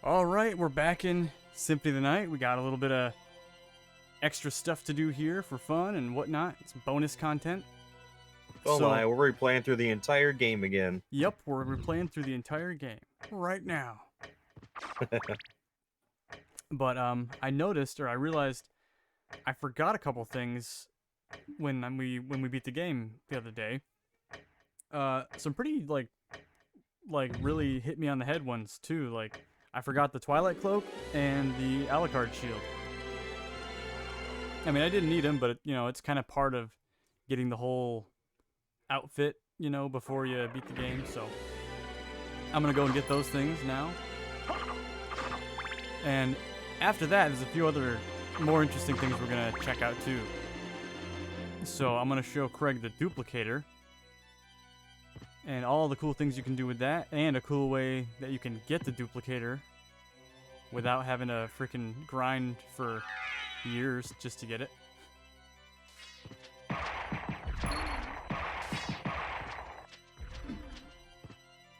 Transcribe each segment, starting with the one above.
Alright, we're back in Symphony of the Night. We got a little bit of extra stuff to do here for fun and whatnot. It's bonus content. Oh my, we're replaying through the entire game again. Yep, we're replaying through the entire game right now. But I noticed, or I realized, I forgot a couple things when we beat the game the other day. Some pretty like really hit me on the head ones too. Like I forgot the Twilight Cloak and the Alucard shield. I mean, I didn't need them, but you know, it's kind of part of getting the whole outfit, you know, before you beat the game. So I'm gonna go and get those things now. And after that, there's a few other more interesting things we're gonna check out too. So I'm gonna show Craig the duplicator and all the cool things you can do with that, and a cool way that you can get the duplicator without having to freaking grind for years just to get it.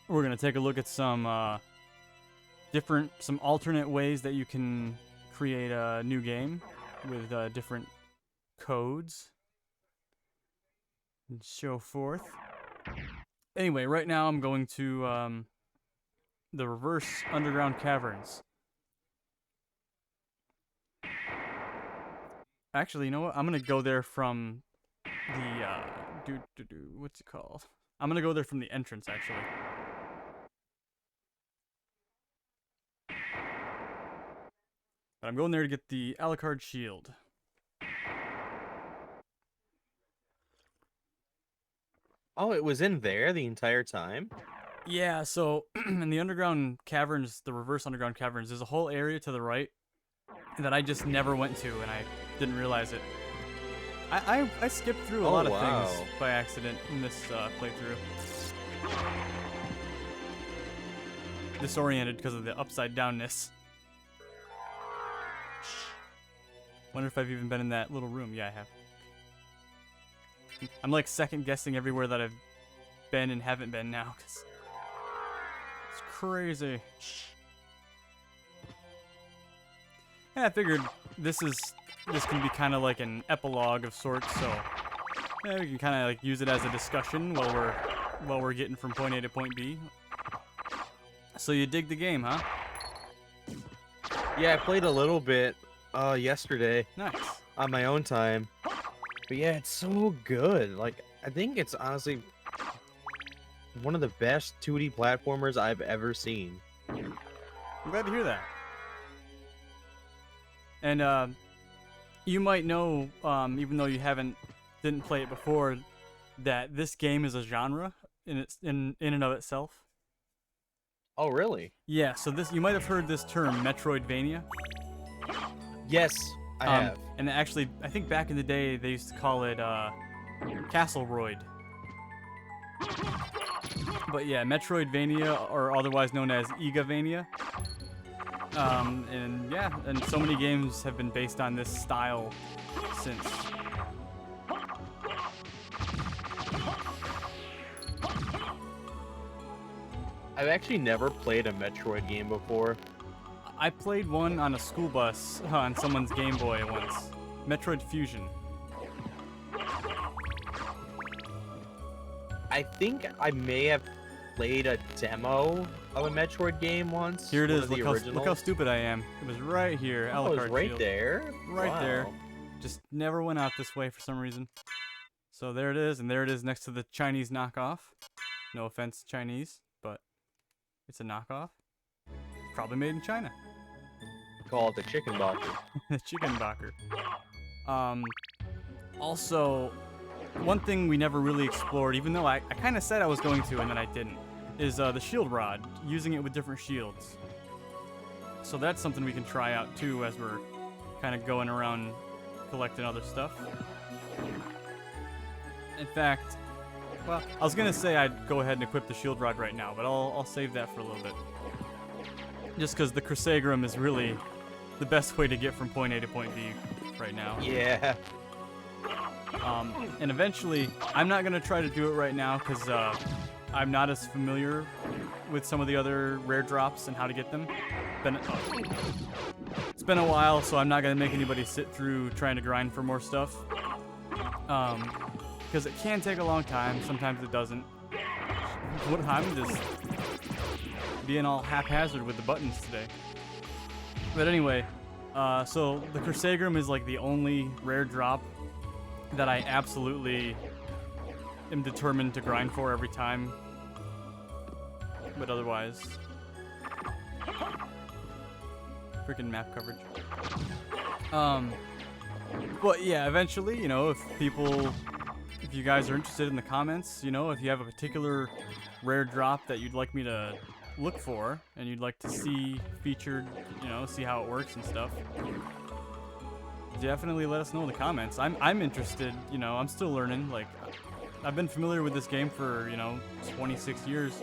We're gonna take a look at some some alternate ways that you can create a new game with different codes and so forth. Anyway, right now I'm going to the reverse underground caverns. Actually, you know what? I'm gonna go there from the what's it called? I'm gonna go there from the entrance, actually. But I'm going there to get the Alucard shield. Oh, it was in there the entire time? Yeah, so in the underground caverns, the reverse underground caverns, there's a whole area to the right that I just never went to, and I didn't realize it. I skipped through a lot of things by accident in this playthrough. Disoriented because of the upside downness. Wonder if I've even been in that little room. Yeah, I have. I'm like second guessing everywhere that I've been and haven't been now, because it's crazy. And I figured this can be kind of like an epilogue of sorts, so yeah, we can kind of like use it as a discussion while we're getting from point A to point B. So you dig the game, huh? Yeah, I played a little bit yesterday. Nice. On my own time. But yeah, it's so good. Like, I think it's honestly one of the best 2D platformers I've ever seen. I'm glad to hear that. And you might know, even though you didn't play it before, that this game is a genre in and of itself. Oh, really? Yeah. So you might have heard this term, Metroidvania. Yes, I have. And actually, I think back in the day they used to call it Castleroid. But yeah, Metroidvania, or otherwise known as Igavania. And yeah, and so many games have been based on this style since. I've actually never played a Metroid game before. I played one on a school bus on someone's Game Boy once. Metroid Fusion. I think I may have played a demo of a Metroid game once. Here it is. Look how stupid I am. It was right here. Oh, it was right shield. there? Right there. Just never went out this way for some reason. So there it is, and there it is next to the Chinese knockoff. No offense, Chinese, but it's a knockoff. Probably made in China. Call it the chicken boxer. The chicken boxer. Also, one thing we never really explored, even though I kind of said I was going to and then I didn't, is the shield rod, using it with different shields. So that's something we can try out too as we're kind of going around collecting other stuff. In fact, well, I was going to say I'd go ahead and equip the shield rod right now, but I'll save that for a little bit. Just because the Crusagram is really the best way to get from point A to point B right now. Yeah. And eventually, I'm not going to try to do it right now because I'm not as familiar with some of the other rare drops and how to get them. It's been a while, so I'm not gonna make anybody sit through trying to grind for more stuff. Because it can take a long time. Sometimes it doesn't. What I'm just being all haphazard with the buttons today. But anyway, so the Crusagram is like the only rare drop that I absolutely am determined to grind for every time. But otherwise, freaking map coverage. But yeah, eventually, you know, if you guys are interested in the comments, you know, if you have a particular rare drop that you'd like me to look for and you'd like to see featured, you know, see how it works and stuff, definitely let us know in the comments. I'm interested, you know, I'm still learning. Like, I've been familiar with this game for, you know, 26 years,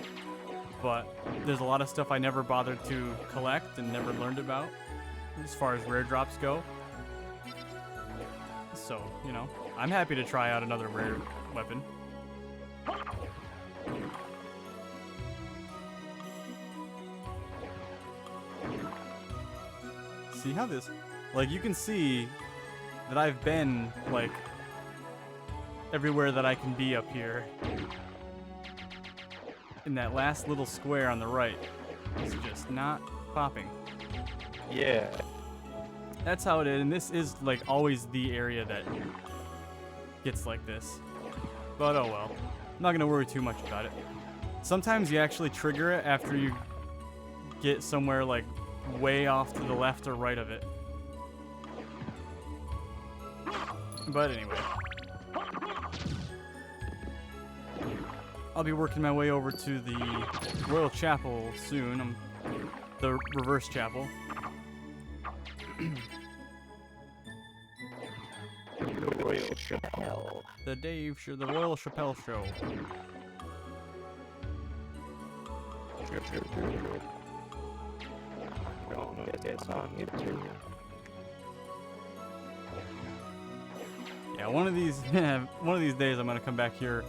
but there's a lot of stuff I never bothered to collect and never learned about as far as rare drops go. So, you know, I'm happy to try out another rare weapon. See how this, like, you can see that I've been, like, everywhere that I can be up here. In that last little square on the right, it's just not popping. Yeah. That's how it is, and this is, like, always the area that gets like this. But oh well. I'm not gonna worry too much about it. Sometimes you actually trigger it after you get somewhere, like, way off to the left or right of it. But anyway. I'll be working my way over to the Royal Chapel soon. The reverse chapel. The Royal Chapel. The Royal Chapel show. Yeah, one of these days I'm gonna come back here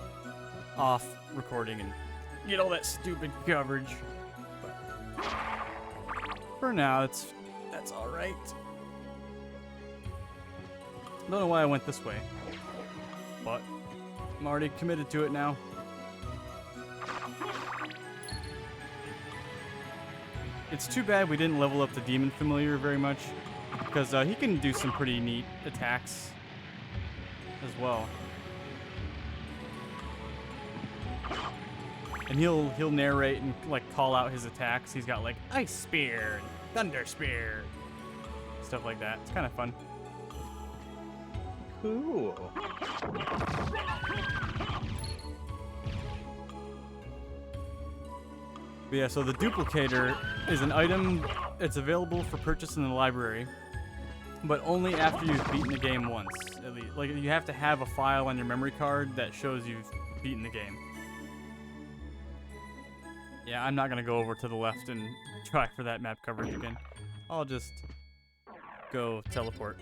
off recording and get all that stupid coverage. But for now, that's all right. Don't know why I went this way, but I'm already committed to it now. It's too bad we didn't level up the Demon Familiar very much, because he can do some pretty neat attacks as well. And he'll narrate and, like, call out his attacks. He's got, like, Ice Spear and Thunder Spear, stuff like that. It's kind of fun. Cool. But yeah, so the duplicator is an item. It's available for purchase in the library, but only after you've beaten the game once, at least. Like, you have to have a file on your memory card that shows you've beaten the game. Yeah, I'm not gonna go over to the left and try for that map coverage again. I'll just go teleport.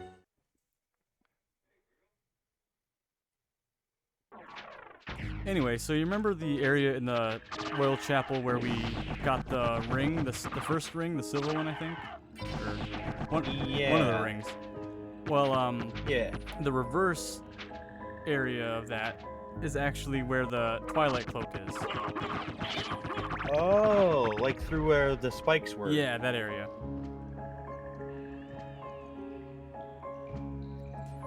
Anyway, so you remember the area in the Royal Chapel where we got the ring, the first ring, the silver one, I think? Or one of the rings. Well, yeah. The reverse area of that is actually where the Twilight Cloak is. Oh, like through where the spikes were. Yeah, that area.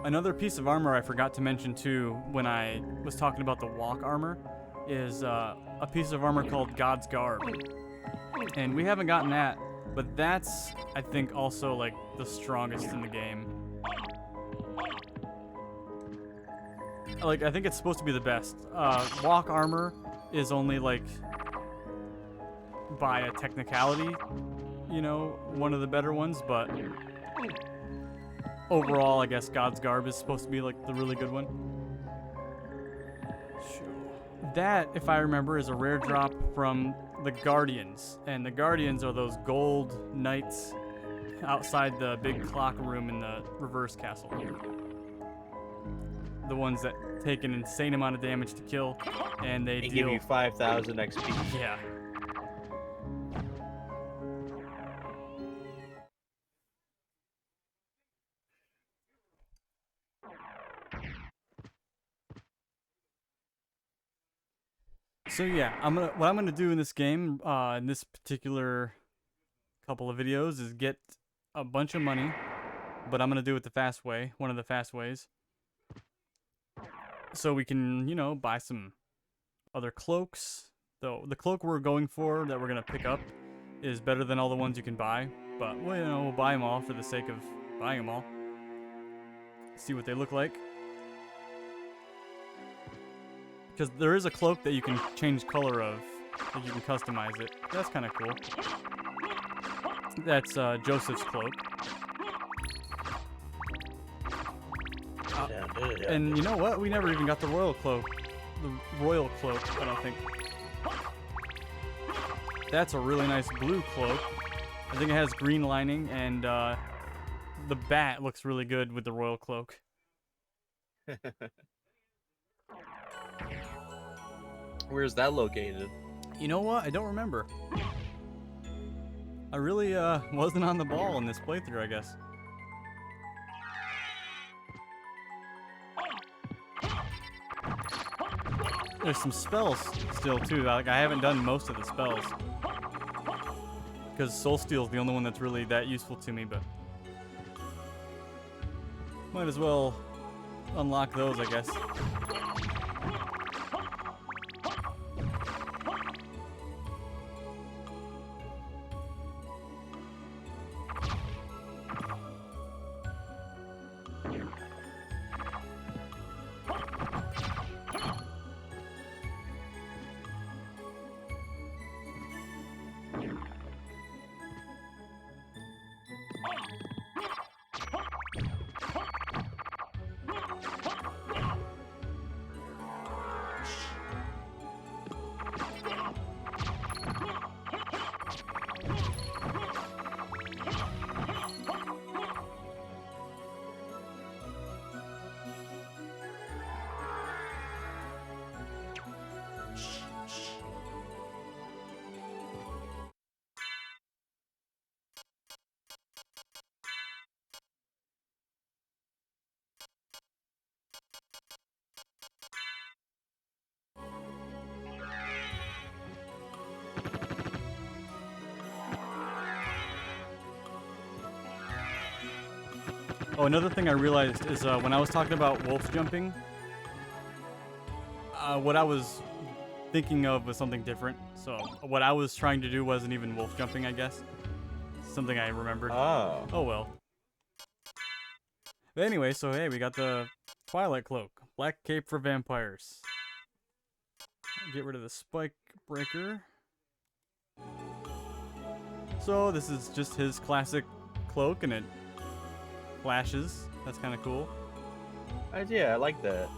Another piece of armor I forgot to mention too when I was talking about the walk armor is a piece of armor called God's Garb. And we haven't gotten that, but that's, I think, also, like, the strongest in the game. Like, I think it's supposed to be the best. Walk armor is only, like, by a technicality, you know, one of the better ones, but overall, I guess God's Garb is supposed to be, like, the really good one. That, if I remember, is a rare drop from the Guardians. And the Guardians are those gold knights outside the big clock room in the reverse castle. The ones that take an insane amount of damage to kill, and they deal... give you 5,000 XP. Yeah. So yeah, what I'm gonna do in this game, in this particular couple of videos, is get a bunch of money, but I'm gonna do it the fast way, one of the fast ways, so we can, you know, buy some other cloaks. Though the cloak we're going for, that we're gonna pick up, is better than all the ones you can buy. But well, you know, we'll buy them all for the sake of buying them all. See what they look like. Because there is a cloak that you can change color of, like you can customize it. That's kind of cool. That's Joseph's cloak. And you know what? We never even got the royal cloak. The royal cloak, I don't think. That's a really nice blue cloak. I think it has green lining, and the bat looks really good with the royal cloak. Where's that located? You know what? I don't remember. I really wasn't on the ball in this playthrough, I guess. There's some spells still too. Like I haven't done most of the spells because Soul Steel's the only one that's really that useful to me. But might as well unlock those, I guess. Oh, another thing I realized is when I was talking about wolf jumping, what I was thinking of was something different. So what I was trying to do wasn't even wolf jumping, I guess. Something I remembered. Oh. Oh well. But anyway, so hey, we got the Twilight Cloak. Black cape for vampires. Get rid of the spike breaker. So this is just his classic cloak, and it flashes. That's kind of cool. Yeah, I like that.